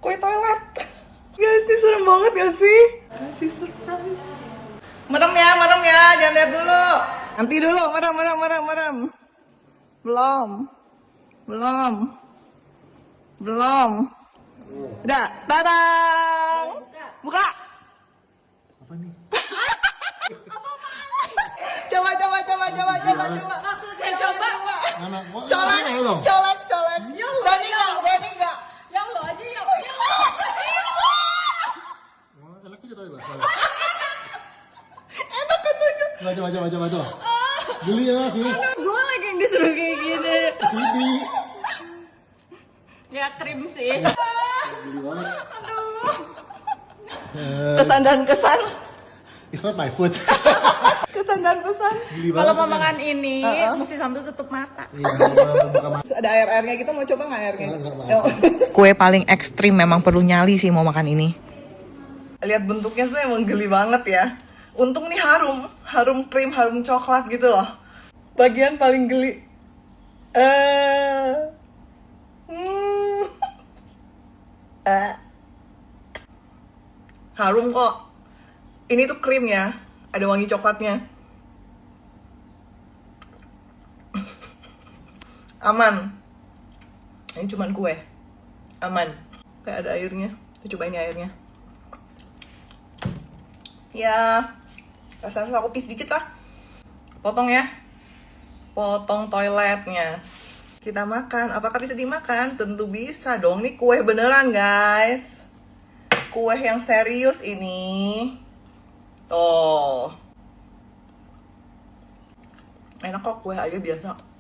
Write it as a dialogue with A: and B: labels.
A: kue toilet. Guys, ini serem banget gak sih? Kasih surprise. Merem ya, jangan lihat dulu. Nanti dulu, merem. Belum. Udah, tadang. Buka.
B: Apa nih?
A: Coba.
B: Maksudnya coba. Mana?
A: Colek. Berani nggak?
C: Yang lo aja yang
B: Enak aja tadi lah.
A: Enak katanya.
B: Coba tuh. Geli ya sih.
C: gue lagi yang disuruh kayak gini.
B: Sidi.
C: Ya krim sih.
B: Geli banget.
A: Pesan dan kesan.
B: It's not my food.
A: Kesan dan pesan.
B: Geli banget.
C: Kalau mau makan ini mesti sambil tutup mata.
B: Iya, buka mata.
A: Ada air-airnya gitu, mau coba nggak airnya?
B: Enggak,
A: Yuk. Kue paling ekstrim, memang perlu nyali sih mau makan ini. Lihat bentuknya tuh emang geli banget ya. Untung nih harum krim, harum coklat gitu loh. Bagian paling geli. Harum kok. Ini tuh krim ya, ada wangi coklatnya. Aman. Ini cuman kue. Aman. Kayak ada airnya. Kita coba ini airnya. Ya, rasa-rasa kopi sedikit lah. Potong ya. Potong toiletnya. Kita makan. Apakah bisa dimakan? Tentu bisa dong. Ini kue beneran guys. Kue yang serius ini. Tuh. Enak kok, kue aja biasa.